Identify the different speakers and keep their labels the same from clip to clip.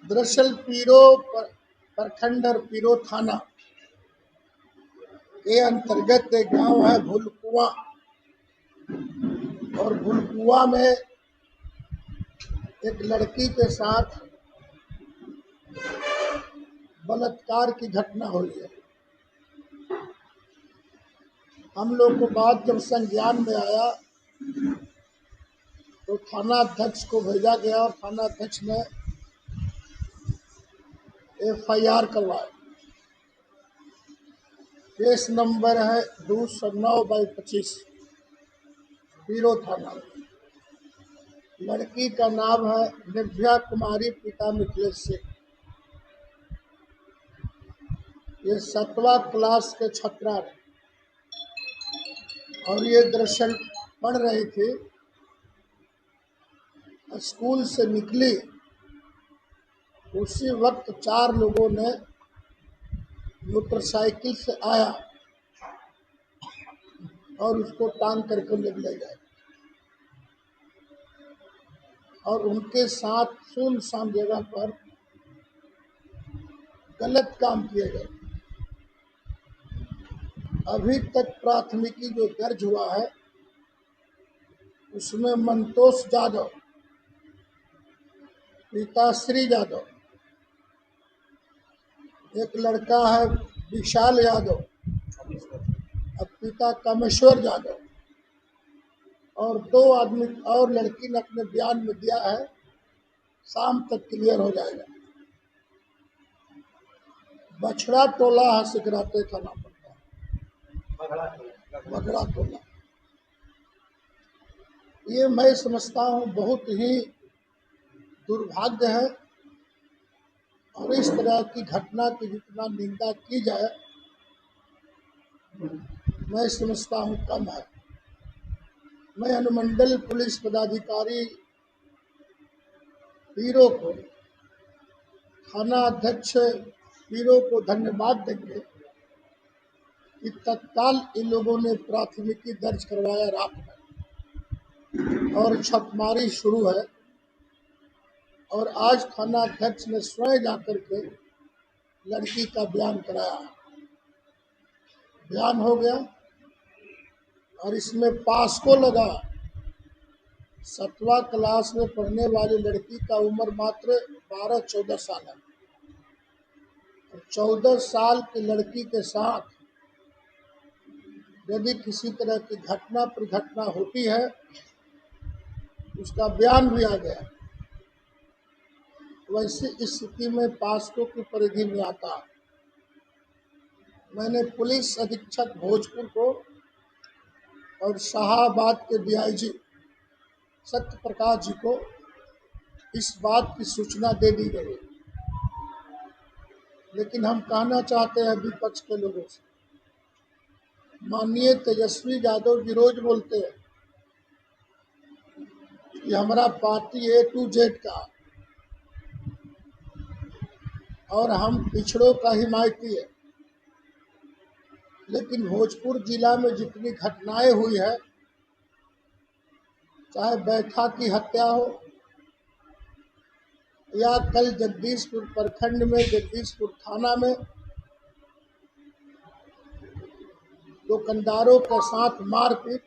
Speaker 1: दरअसल पीरो प्रखंड और पीरो थाना के अंतर्गत एक गांव है भूलकुआं, और भूलकुआं में एक लड़की के साथ बलात्कार की घटना हुई है। हम लोग को बात जब संज्ञान में आया तो थाना अध्यक्ष को भेजा गया और थाना अध्यक्ष ने FIR करवाया। केस नंबर है 209/25 पीरो थाना। लड़की का नाम है निव्या कुमारी, पिता मिथिलेश सिंह। ये 7वां क्लास के छात्रा है और ये दरअसल पढ़ रही थी। स्कूल से निकली उसी वक्त 4 लोगों ने मोटरसाइकिल से आया और उसको टांग करके ले गए और उनके साथ सुनसान जगह पर गलत काम किए गए। अभी तक प्राथमिकी जो दर्ज हुआ है उसमें मंतोष यादव, पिता श्री यादव, एक लड़का है विशाल यादव और पिता कामेश्वर यादव, और 2 आदमी और लड़की ने अपने बयान में दिया है। शाम तक क्लियर हो जाएगा। बछड़ा टोला है, सिकराते थाना पड़ता है, बगड़ा टोला। ये मैं समझता हूँ बहुत ही दुर्भाग्य है और इस तरह की घटना की जितना निंदा की जाए मैं समझता हूँ कम है। मैं अनुमंडल पुलिस पदाधिकारी पीरो को, थाना अध्यक्ष पीरो को धन्यवाद देंगे कि तत्काल इन लोगों ने प्राथमिकी दर्ज करवाया रात में और छापेमारी शुरू है। और आज थाना अध्यक्ष ने स्वयं जाकर के लड़की का बयान कराया। बयान हो गया और इसमें पास को लगा। 7वां क्लास में पढ़ने वाली लड़की का उम्र मात्र 12-14 साल है। 14 साल की लड़की के साथ यदि किसी तरह की घटना प्रघटना होती है, उसका बयान भी आ गया, वैसी स्थिति में पास्को की परिधि में आता। मैंने पुलिस अधीक्षक भोजपुर को और शाहाबाद के DIG सत्य प्रकाश जी को इस बात की सूचना दे दी गई। लेकिन हम कहना चाहते हैं विपक्ष के लोगों से, माननीय तेजस्वी यादव जी रोज बोलते हैं कि हमारा पार्टी A to Z का और हम पिछड़ों का हिमायती है। लेकिन भोजपुर जिला में जितनी घटनाएं हुई है, चाहे बैठा की हत्या हो या कल जगदीशपुर प्रखंड में जगदीशपुर थाना में दुकानदारों के साथ मारपीट,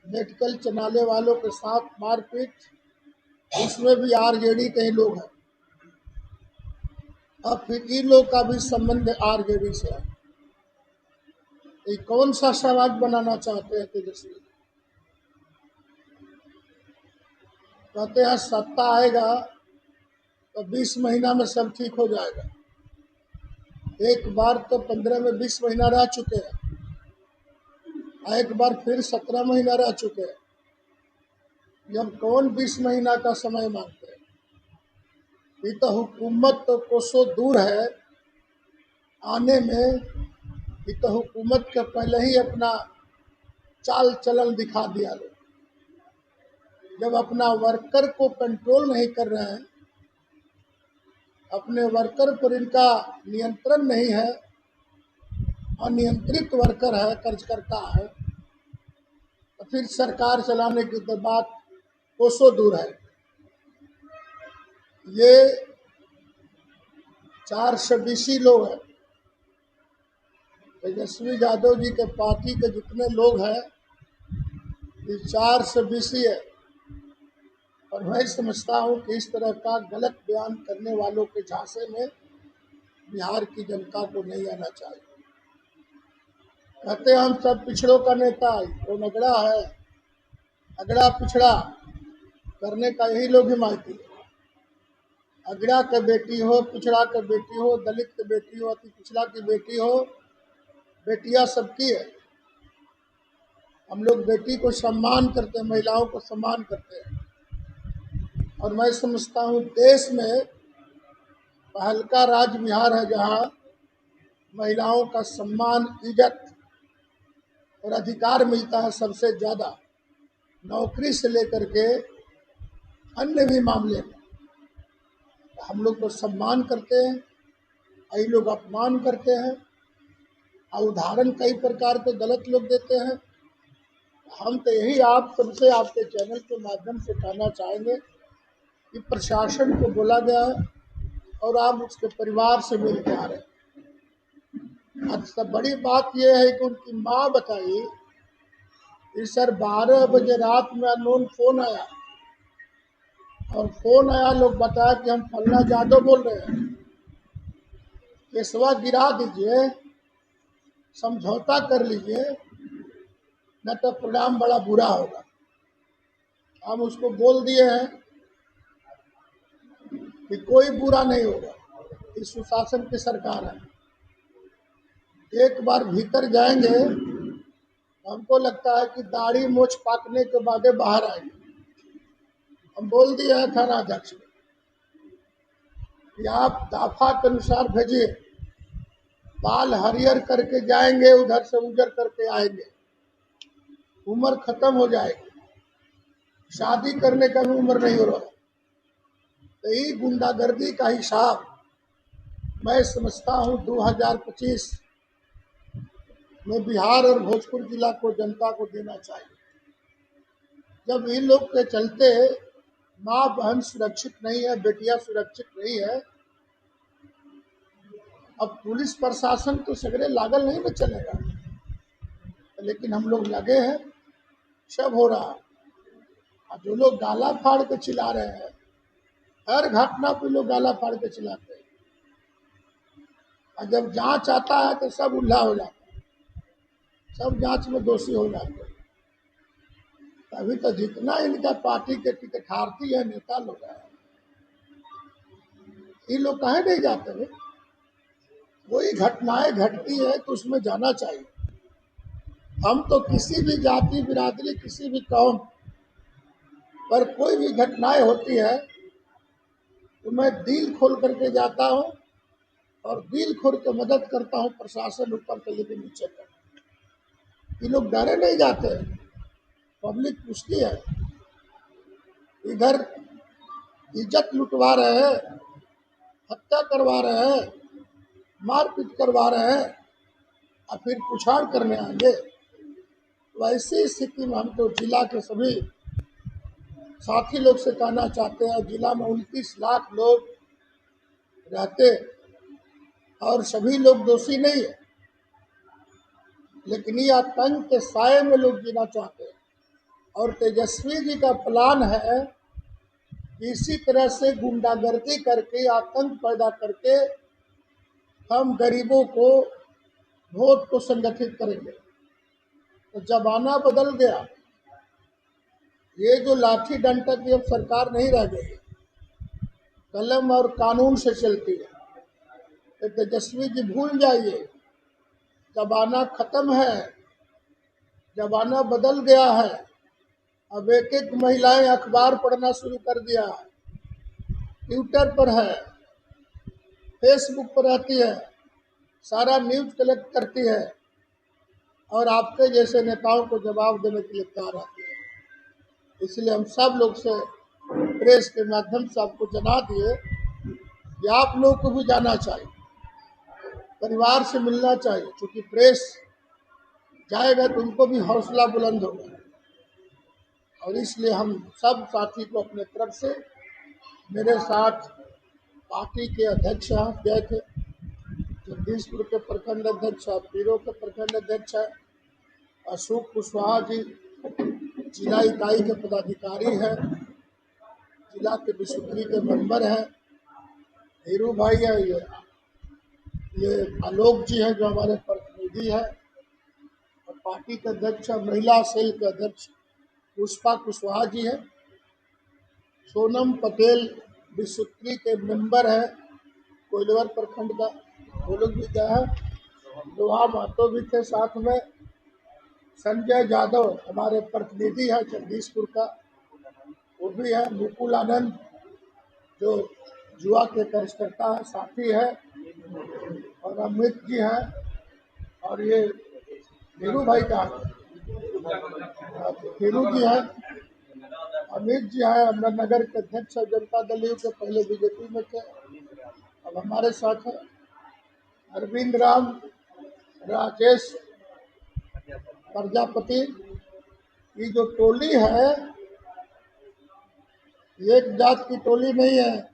Speaker 1: मेडिकल चलाने वालों के साथ मारपीट, इसमें भी RJD के ही लोग हैं। अब फिर इन लोग का भी संबंध RJD से है। ये कौन सा समाज बनाना चाहते हैं तेजस्वी? कहते हैं सत्ता आएगा तो 20 महीना में सब ठीक हो जाएगा। एक बार तो 15 में 20 महीना रह चुके हैं, एक बार फिर 17 महीना रह चुके हैं। जब कौन 20 महीना का समय मांगते हैं? ये तो हुकूमत तो कोसों दूर है आने में। ये तो हुकूमत के पहले ही अपना चाल चलन दिखा दिया लोग। जब अपना वर्कर को कंट्रोल नहीं कर रहे हैं, अपने वर्कर पर इनका नियंत्रण नहीं है, अनियंत्रित वर्कर है, कर्जकर्ता है, तो फिर सरकार चलाने की तो बात कोसों दूर है। ये 420 लोग हैं। तेजस्वी यादव जी के पार्टी के जितने लोग हैं ये 420 है। और मैं समझता हूँ कि इस तरह का गलत बयान करने वालों के झांसे में बिहार की जनता को नहीं आना चाहिए। कहते हैं हम सब पिछड़ों का नेता, कौन अगड़ा है? अगड़ा पिछड़ा करने का यही लोग हिमायती है। अगड़ा के बेटी हो, पिछड़ा के बेटी हो, दलित की बेटी हो, अति पिछड़ा की बेटी हो, बेटियां सबकी है। हम लोग बेटी को सम्मान करते हैं, महिलाओं को सम्मान करते हैं। और मैं समझता हूँ देश में पहलका राज्य बिहार है जहाँ महिलाओं का सम्मान, इज्जत और अधिकार मिलता है सबसे ज़्यादा, नौकरी से लेकर के अन्य भी मामले में। हम लोग को सम्मान करते हैं, कई लोग अपमान करते हैं और उदाहरण कई प्रकार के गलत लोग देते हैं। हम तो यही आप सबसे आपके चैनल के माध्यम से कहना चाहेंगे कि प्रशासन को बोला गया है और आप उसके परिवार से मिल के आ रहे हैं। अब सब बड़ी बात यह है कि उनकी माँ बताई कि सर 12 बजे रात में अननोन फ़ोन आया और फ़ोन आया, लोग बताया कि हम फलना यादव बोल रहे हैं, केसवा गिरा दीजिए, समझौता कर लीजिए, न तो परिणाम बड़ा बुरा होगा। हम उसको बोल दिए हैं कि कोई बुरा नहीं होगा, इस सुशासन की सरकार है। एक बार भीतर जाएंगे हमको लगता है कि दाढ़ी मोछ पाकने के बाद बाहर आएंगे। हम बोल दिए हैं थाना अध्यक्ष को कि आप दाफा के अनुसार भेजिए, बाल हरियर करके जाएंगे, उधर से उजर करके आएंगे, उम्र खत्म हो जाएगी, शादी करने का भी उम्र नहीं हो रहा। तो यही गुंडागर्दी का हिसाब मैं समझता हूँ 2025 में बिहार और भोजपुर जिला को, जनता को देना चाहिए। जब इन लोग के चलते माँ बहन सुरक्षित नहीं है, बेटियां सुरक्षित नहीं है, अब पुलिस प्रशासन तो सगरे लागल नहीं न चलेगा, लेकिन हम लोग लगे हैं, सब हो रहा। और जो लोग गाला फाड़ के चिल्ला रहे हैं, हर घटना पे लोग गाला फाड़ के चिल्लाते हैं, और जब जांच आता है तो सब उल्हा हो जाता है, सब जांच में दोषी हो जाते हैं। अभी तो जितना इनका पार्टी के टिकटहार्थी है, नेता लोग हैं, ये लोग कहे नहीं जाते हैं। कोई घटनाएं घटती है तो उसमें जाना चाहिए। हम तो किसी भी जाति बिरादरी, किसी भी कौम पर कोई भी घटनाएं होती है तो मैं दिल खोल करके जाता हूँ और दिल खोल के मदद करता हूँ, प्रशासन ऊपर से लेकर नीचे तक। ये लोग डरे नहीं जाते, पब्लिक पूछती है, इधर इज्जत लुटवा रहे हैं, हत्या करवा रहे हैं, मारपीट करवा रहे हैं, और फिर पुछाड़ करने आएंगे। वैसी स्थिति में हम तो जिला के सभी साथी लोग से कहना चाहते हैं, जिला में 29 लाख लोग रहते और सभी लोग दोषी नहीं है, लेकिन ये आतंक के साए में लोग जीना चाहते हैं। और तेजस्वी जी का प्लान है कि इसी तरह से गुंडागर्दी करके, आतंक पैदा करके हम गरीबों को, वोट को संगठित करेंगे। तो जमाना बदल गया, ये जो लाठी डंडा की अब सरकार नहीं रह गई, कलम और कानून से चलती है। तो तेजस्वी जी भूल जाइए, जमाना खत्म है, जमाना बदल गया है। अब एक एक महिलाएं अखबार पढ़ना शुरू कर दिया है, ट्विटर पर है, फेसबुक पर रहती है, सारा न्यूज कलेक्ट करती है और आपके जैसे नेताओं को जवाब देने के लिए तैयार रहती है। इसलिए हम सब लोग से प्रेस के माध्यम से आपको जना दिए कि आप लोग को भी जाना चाहिए, परिवार से मिलना चाहिए, क्योंकि प्रेस जाएगा तो उनको भी हौसला बुलंद होगा। और इसलिए हम सब साथी को अपने तरफ से मेरे साथ पार्टी के अध्यक्ष यहाँ गए थे, जगदीशपुर के प्रखंड अध्यक्ष, पीरो के प्रखंड अध्यक्ष है, अशोक कुशवाहा जी जिला इकाई के पदाधिकारी हैं, जिला के विशुद्री के मेंबर हैं, हीरू भाई है, ये आलोक जी हैं जो हमारे प्रतिनिधि हैं, और पार्टी के अध्यक्ष महिला सेल के अध्यक्ष पुष्पा कुशवाहा जी हैं, सोनम पटेल विशुद्री के मेंबर हैं कोइलवर प्रखंड का, वो लोग भी गए हैं, लोहा महतो भी थे साथ में, संजय यादव हमारे प्रतिनिधि है जगदीशपुर का, वो भी है, मुकुल आनंद जो जुआ के कार्यकर्ता है साथी है, और अमित जी हैं, और ये हीरू भाई का हीरू जी हैं, अमित जी हैं, अमरनगर के अध्यक्ष जनता दल यू के, पहले बीजेपी में थे, अब हमारे साथ है, अरविंद राम, राजेश प्रजापति। ये जो टोली है ये एक जात की टोली नहीं है,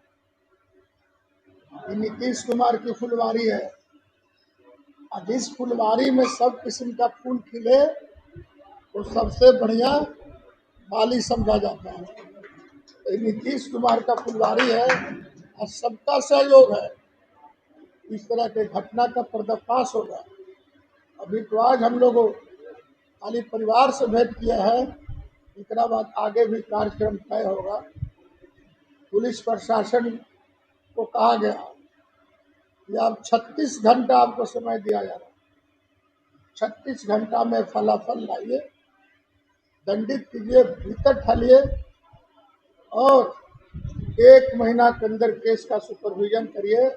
Speaker 1: ये नीतीश कुमार की फुलवारी है, और जिस फुलवारी में सब किस्म का फूल खिले वो सबसे बढ़िया माली समझा जाता है। ये नीतीश कुमार का फुलवारी है और सबका सहयोग है, इस तरह के घटना का पर्दाफाश होगा। अभी तो आज हम लोगों खाली परिवार से भेंट किया है, इसके बाद आगे भी कार्यक्रम तय होगा। पुलिस प्रशासन को कहा गया कि आप 36 घंटा आपको समय दिया जा रहा है, 36 घंटा में फलाफल लाइए, दंडित कीजिए, भीतर ढालिए, और 1 महीना के अंदर केस का सुपरविजन करिए,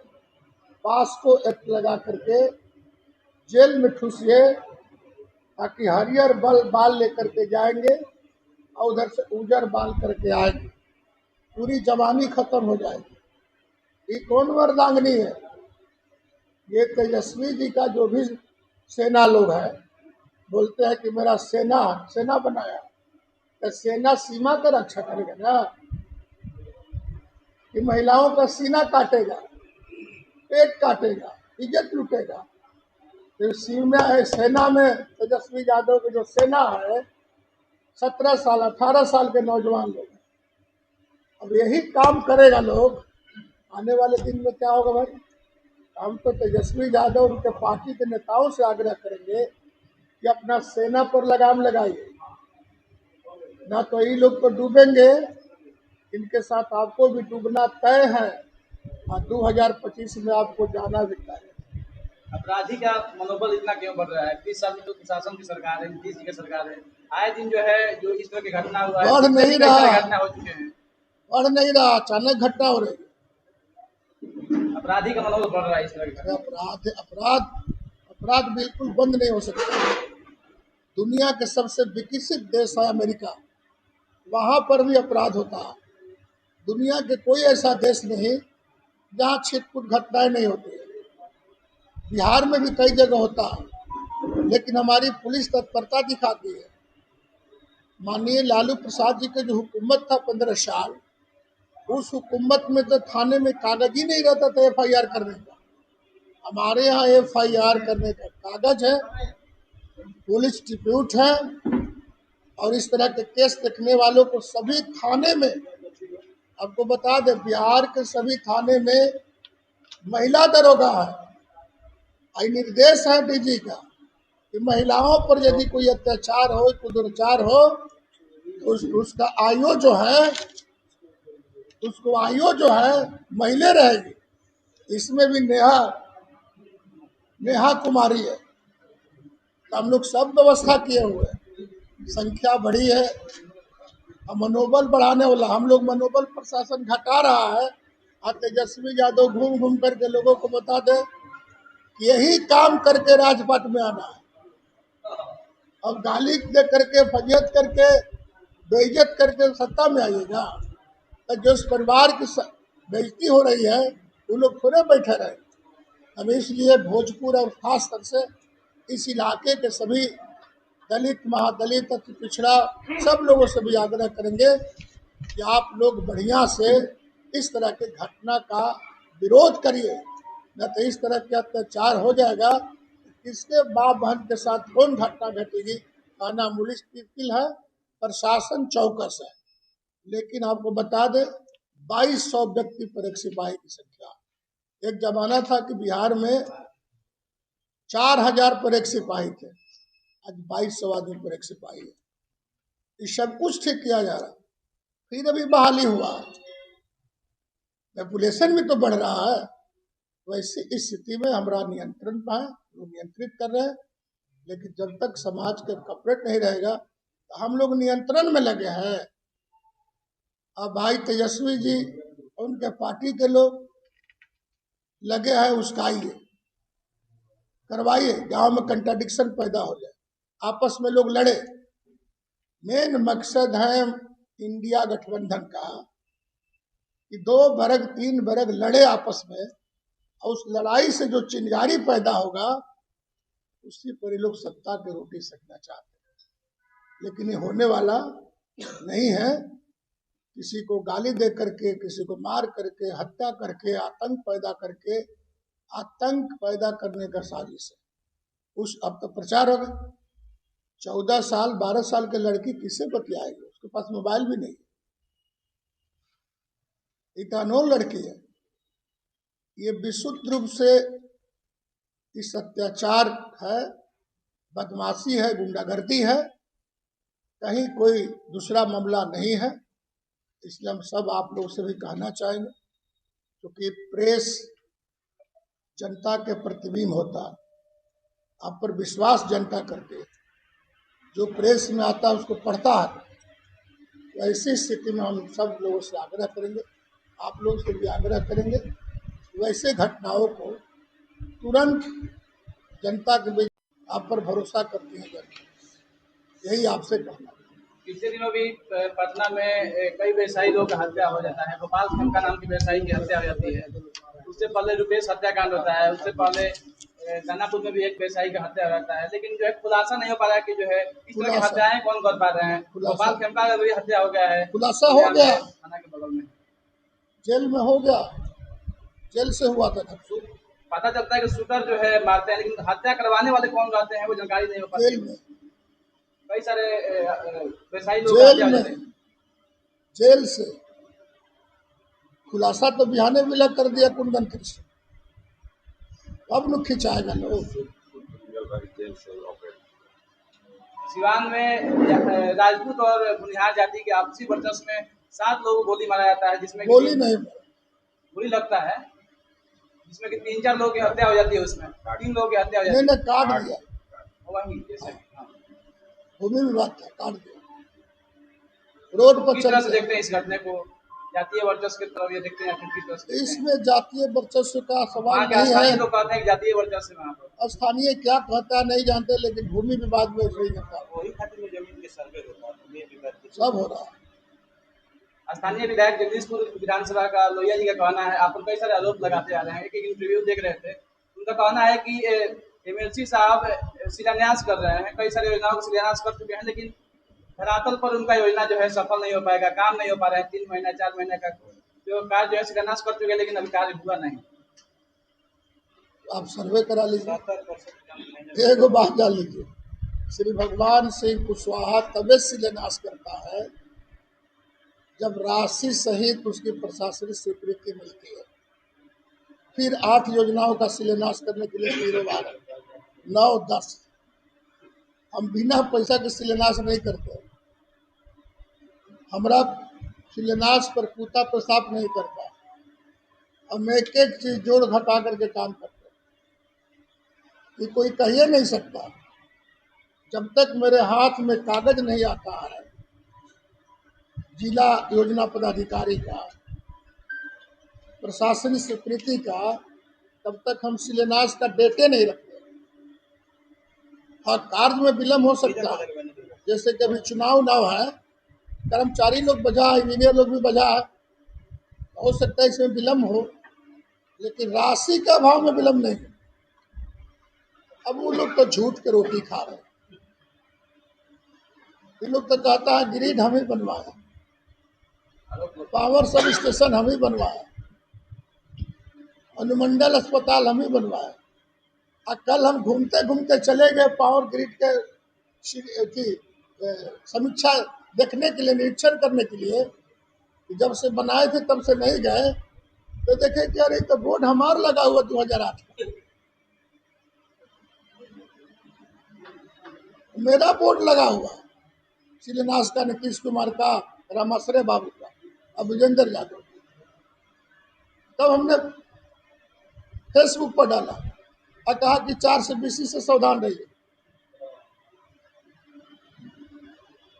Speaker 1: पास को एक्ट लगा करके जेल में ठूसिए, ताकि हरियर बाल लेकर के जाएंगे और उधर से उजर बाल करके आएंगे, पूरी जवानी खत्म हो जाएगी। ये कौन वरदांगनी है? ये तेजस्वी जी का जो भी सेना लोग है, बोलते हैं कि मेरा सेना बनाया, तो सेना सीमा का रक्षा करेगा ना, कि महिलाओं का सीना काटेगा, पेट काटेगा, इज्जत लूटेगा। तो सेना में तेजस्वी यादव की जो सेना है 17 साल 18 साल के नौजवान लोग, अब यही काम करेगा लोग, आने वाले दिन में क्या होगा भाई? हम तो तेजस्वी यादव उनके पार्टी के नेताओं से आग्रह करेंगे कि अपना सेना पर लगाम लगाइए, ना तो ये लोग तो डूबेंगे, इनके साथ आपको भी डूबना तय है, और 2025 में आपको भी तय है।
Speaker 2: अपराधी का मनोबल इतना क्यों बढ़ रहा है? 20 साल में तो शासन की सरकार है, नीतीश जी की सरकार है, आए दिन जो है जो इस तरह की घटना हुआ है,
Speaker 1: बढ़ नहीं रहा,
Speaker 2: घटना हो चुके हैं,
Speaker 1: बढ़ नहीं रहा, अचानक घटना हो रही है।
Speaker 2: अपराधी का मनोबल बढ़ रहा है इस तरह की।
Speaker 1: अपराध बिल्कुल बंद नहीं हो सकता। दुनिया के सबसे विकसित देश है अमेरिका, वहां पर भी अपराध होता है। दुनिया के कोई ऐसा देश नहीं जहाँ छिटपुट घटनाएं नहीं होती। बिहार में भी कई जगह होता है, लेकिन हमारी पुलिस तत्परता दिखाती है। माननीय लालू प्रसाद जी के जो हुकूमत था 15 साल, उस हुकूमत में तो थाने में कागज ही नहीं रहता था FIR करने का। हमारे यहाँ FIR करने का कागज है, पुलिस डिप्यूट है, और इस तरह के केस देखने वालों को सभी थाने में, आपको बता दें बिहार के सभी थाने में महिला दरोगा है। आई निर्देश है DG का कि महिलाओं पर यदि कोई अत्याचार हो, कोई दुर्चार हो, तो उसका आयु जो है महिला रहेगी। इसमें भी नेहा कुमारी है। तो हम लोग सब व्यवस्था किए हुए हैं, संख्या बढ़ी है, और मनोबल बढ़ाने वाला हम लोग, मनोबल प्रशासन घटा रहा है। और तेजस्वी यादव घूम घूम करके लोगों को बता दे कि यही काम करके राजपाट में आना है। अब गाली दे करके, फजियत करके, बेइज्जत करके सत्ता में आइएगा, तो जो उस परिवार की बेइज्जती हो रही है वो लोग थोड़े बैठे रहे। अब इसलिए भोजपुर और खास तौर से इस इलाके के सभी दलित, महादलित, अति पिछड़ा सब लोगों से भी आग्रह करेंगे कि आप लोग बढ़िया से इस तरह के घटना का विरोध करिए, न तो इस तरह के अत्याचार हो जाएगा। किसके बाप बहन के साथ कौन घटना घटेगी। थाना मुश्किल है, प्रशासन चौकस है। लेकिन आपको बता दें 2200 व्यक्ति पर एक सिपाही की संख्या। एक जमाना था कि बिहार में 4000 पर एक सिपाही थे, आज 2200 आदमी पर एक सिपाही है। ये सब कुछ ठीक किया जा रहा, फिर अभी बहाली हुआ, पॉपुलेशन भी तो बढ़ रहा है। वैसे इस स्थिति में हमारा नियंत्रण पर है, लोग नियंत्रित कर रहे हैं। लेकिन जब तक समाज का कपरेट नहीं रहेगा तो हम लोग नियंत्रण में लगे हैं। अब भाई तेजस्वी जी उनके पार्टी के लोग लगे हैं, उसकाइए, करवाइए, गांव में कंट्राडिक्शन पैदा हो जाए, आपस में लोग लड़े। मेन मकसद है इंडिया गठबंधन का कि 2 वर्ग 3 वर्ग लड़े आपस में, और उस लड़ाई से जो चिंगारी पैदा होगा उसी पर ये लोग सत्ता की रोटी सेकना चाहते हैं। लेकिन ये होने वाला नहीं है। किसी को गाली दे करके, किसी को मार करके, हत्या करके, आतंक पैदा करने का साजिश है। उस अब तो प्रचार होगा। 14 साल 12 साल के लड़की किससे बतियाएगी, उसके पास मोबाइल भी नहीं, इटानोल लड़की है। ये विशुद्ध रूप से इस अत्याचार है, बदमाशी है, गुंडागर्दी है, कहीं कोई दूसरा मामला नहीं है। इसलिए हम सब आप लोग से भी कहना चाहेंगे, क्योंकि प्रेस जनता के प्रतिबिंब होता है, आप पर विश्वास जनता करती है, जो प्रेस में आता है उसको पढ़ता है। तो ऐसी स्थिति में हम सब लोगों से आग्रह करेंगे, आप लोग से भी आग्रह करेंगे, वैसे घटनाओं को तुरंत जनता के बीच आप पर भरोसा करती है जनता, यही आपसे कहना है।
Speaker 2: पिछले दिनों भी पटना में कई व्यवसायी लोगों की हत्या हो जाता है। गोपाल खेमका नाम के व्यवसायी की हत्या हो जाती है। उससे पहले रुपेश हत्याकांड होता है, उससे पहले दानापुर में भी एक व्यवसायी का हत्या हो जाता है। लेकिन जो है खुलासा नहीं हो पा रहा है कि जो है इस तरह की हत्याएं कौन कर पा रहे हैं। गोपाल खेमका का भी हत्या हो गया है,
Speaker 1: खुलासा हो गया,
Speaker 2: थाना के बगल में
Speaker 1: जेल में हो गया, जेल से हुआ था।
Speaker 2: पता चलता है कि शूटर जो है मारते हैं, लेकिन हत्या करवाने वाले कौन रहते हैं वो जानकारी नहीं हो पाती।
Speaker 1: जेल में
Speaker 2: कई सारे व्यवसायी लोग
Speaker 1: जेल से खुलासा तो बिहाने मिला कर दिया कुंदन कृष्ण, अब लोग खिंचाएगा लोग।
Speaker 2: सिवान में राजपूत और बुनियाद जाति के आपसी वर्चस्व में 7 लोगों को गोली मारा जाता है, जिसमें
Speaker 1: गोली नहीं,
Speaker 2: गोली लगता है, जिसमें कि 3-4 लोगों की हत्या हो जाती है। उसमें 3 लोगों की हत्या हो जाती है।
Speaker 1: मैंने काट दिया,
Speaker 2: वही जैसे
Speaker 1: भूमि विवाद था, काट दिया। रोड पर
Speaker 2: किस तरह से देखते हैं इस घटने को, जातीय वर्चस्व की तरफ ये देखते हैं, किस तरह से?
Speaker 1: इसमें जातीय वर्चस्व का सवाल नहीं
Speaker 2: स्थानीय
Speaker 1: है।
Speaker 2: लोग कहते हैं जातीय वर्चस्व में,
Speaker 1: स्थानीय क्या कहता है नहीं जानते, लेकिन भूमि विवाद में सही होता,
Speaker 2: वही खातिर में जमीन के सर्वे होता है,
Speaker 1: सब हो रहा है।
Speaker 2: स्थानीय विधायक जगदीशपुर विधानसभा का लोहिया जी का कहना है, आप पर कई सारे आरोप लगाते आ रहे हैं। एक इंटरव्यू देख रहे थे, उनका कहना है कि एमएलसी साहब शिलान्यास कर रहे हैं, कई सारी योजनाओं का शिलान्यास कर चुके हैं, लेकिन धरातल पर उनका योजना जो है सफल नहीं हो पाएगा, काम नहीं हो पा रहा है। 3 महीना 4 महीने का जो कार्य जो है शिलान्यास कर चुके हैं, लेकिन अभी कार्य हुआ नहीं।
Speaker 1: आप सर्वे करा लीजिए, एक बात जान लीजिए, श्री भगवान सिंह कुशवाहा तबे शिलान्यास करता है जब राशि सहित उसकी प्रशासनिक स्वीकृति मिलती है। फिर 8 योजनाओं का शिलान्यास करने के लिए 0-12 9-10 हम बिना पैसा के शिलान्यास नहीं करते। हमारा शिलान्यास पर कुत्ता पेशाब नहीं करता, हम एक एक चीज जोड़ घटा करके काम करते हैं। ये कोई कह ही नहीं सकता जब तक मेरे हाथ में कागज नहीं आता है जिला योजना पदाधिकारी का, प्रशासनिक स्वीकृति का, तब तक हम शिलान्यास का डेटे नहीं रखते। हाँ, कार्य में विलम्ब हो सकता है, जैसे कि अभी चुनाव है, कर्मचारी लोग बजा, इंजीनियर लोग भी बजा, हो सकता है इसमें विलम्ब हो, लेकिन राशि का अभाव में विलम्ब नहीं। अब वो लोग तो झूठ के रोटी खा रहे हैं। ये लोग तो कहता है ग्रिड हम ही बनवाया, पावर सब स्टेशन हम ही बनवाया, अनुमंडल अस्पताल हम ही बनवाए। और कल हम घूमते घूमते चले गए पावर ग्रिड के की समीक्षा देखने के लिए, निरीक्षण करने के लिए। जब से बनाए थे तब से नहीं गए, तो देखे कि अरे तो बोर्ड हमारा लगा हुआ 2008 का, मेरा बोर्ड लगा हुआ, शिलान्यास का नीतीश कुमार का, रामाश्रय बाबू का, अब विजेंद्र यादव। तब हमने फेसबुक पर डाला और कहा कि 4 से बीसी से सावधान रहिए।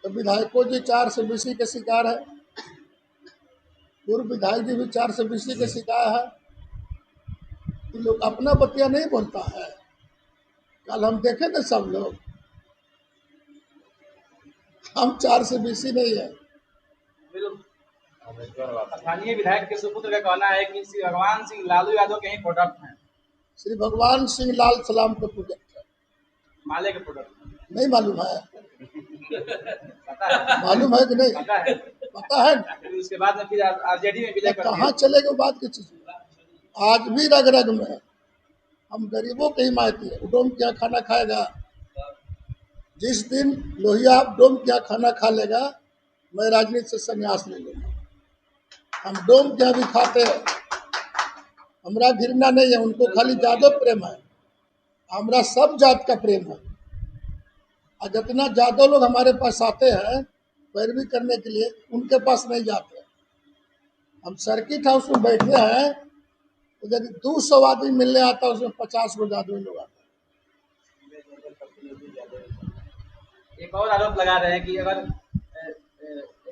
Speaker 1: तो विधायकों जी 4 से बीसी के शिकार है, पूर्व विधायक जी भी 4 से बीसी के शिकार है। कि लोग अपना बतिया नहीं बोलता है। कल हम देखे ना सब लोग, हम 4 से बीसी नहीं है।
Speaker 2: स्थानीय विधायक के सुपुत्र का कहना है कि श्री भगवान सिंह लालू यादव के ही प्रोडक्ट हैं।
Speaker 1: श्री भगवान सिंह लाल सलाम के प्रोजेक्ट है,
Speaker 2: माले के प्रोडक्ट
Speaker 1: नहीं मालूम है?
Speaker 2: पता है?
Speaker 1: मालूम है कि नहीं?
Speaker 2: पता है?
Speaker 1: पता है ना?
Speaker 2: फिर उसके बाद में फिर आरजेडी में विलय कर
Speaker 1: कहाँ चलेगा बात की चीज? आज भी रग रग में है। हम गरीबों की हिमायती है। डोम क्या खाना खाएगा? जिस दिन लोहिया डोम क्या खाना खा लेगा, मैं राजनीति से संन्यास ले लूंगा। हम डोम क्या भी खाते हैं, हमरा घृणा नहीं है, उनको खाली जादव प्रेम है, हमरा सब जात का प्रेम है। और जितना जादव लोग हमारे पास आते हैं पैरवी करने के लिए, उनके पास नहीं जाते। हम सर्किट हाउस में बैठे हैं, तो यदि 200 आदमी मिलने आता है, उसमें 50 गो जादव लोग आते हैं।
Speaker 2: एक और आरोप लगा रहे हैं कि अगर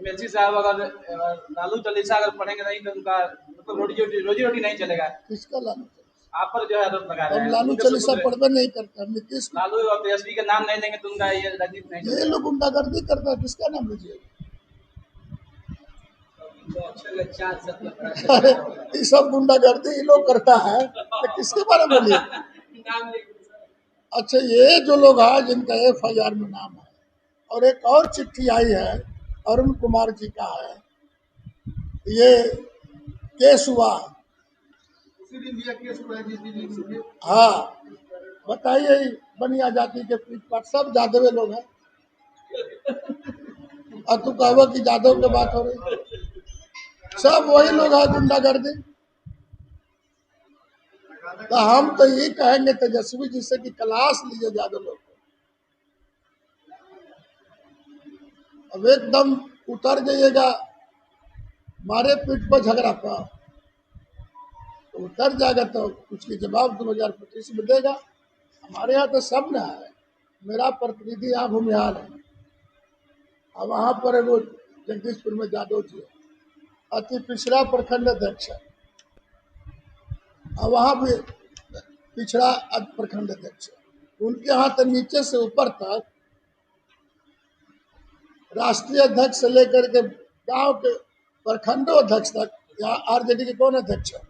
Speaker 2: एमएलसी साहब अगर लालू चालीसा अगर पढ़ेंगे नहीं तो उनका मतलब रोजी रोटी नहीं चलेगा।
Speaker 1: किसका लालू?
Speaker 2: आप पर जो है आरोप लगा रहे
Speaker 1: हम
Speaker 2: हैं।
Speaker 1: लालू चालीसा पढ़वे नहीं करते। हम नीतीश
Speaker 2: लालू और तेजस्वी का नाम नहीं लेंगे तो उनका ये राजनीति नहीं
Speaker 1: ये
Speaker 2: चलेगा।
Speaker 1: लोग गुंडागर्दी करता है, किसका नाम लीजिए? अरे ये सब गुंडागर्दी ये लोग करता है, तो किसके बारे में बोलिए? अच्छा, ये जो लोग हैं जिनका FIR में नाम है, और एक और चिट्ठी आई है अरुण कुमार जी का है, ये केस हुआ। हाँ, बताइए, बनिया जाति के पीठ पर सब जादवे लोग हैं, और तू कहो कि जादव की बात हो रही? सब वही लोग हैं गुंडागर्दी। तो हम तो ये कहेंगे तेजस्वी जी से कि क्लास लीजिए जादव लोग को। अब एकदम उतर जाइएगा, मारे पीठ पर झगड़ा पर तो उतर जाएगा, तो उसकी जवाब 2025 में देगा। हमारे यहाँ तो सब न है। मेरा प्रतिनिधि यहाँ भूमिहार है, और वहाँ पर वो जगदीशपुर में जादव जी है, अति पिछड़ा प्रखंड अध्यक्ष है, और वहाँ भी पिछड़ा प्रखंड अध्यक्ष है। उनके यहाँ तो नीचे से ऊपर तक राष्ट्रीय अध्यक्ष से लेकर के गांव के प्रखंडों अध्यक्ष तक, यहाँ आरजेडी के कौन अध्यक्ष है?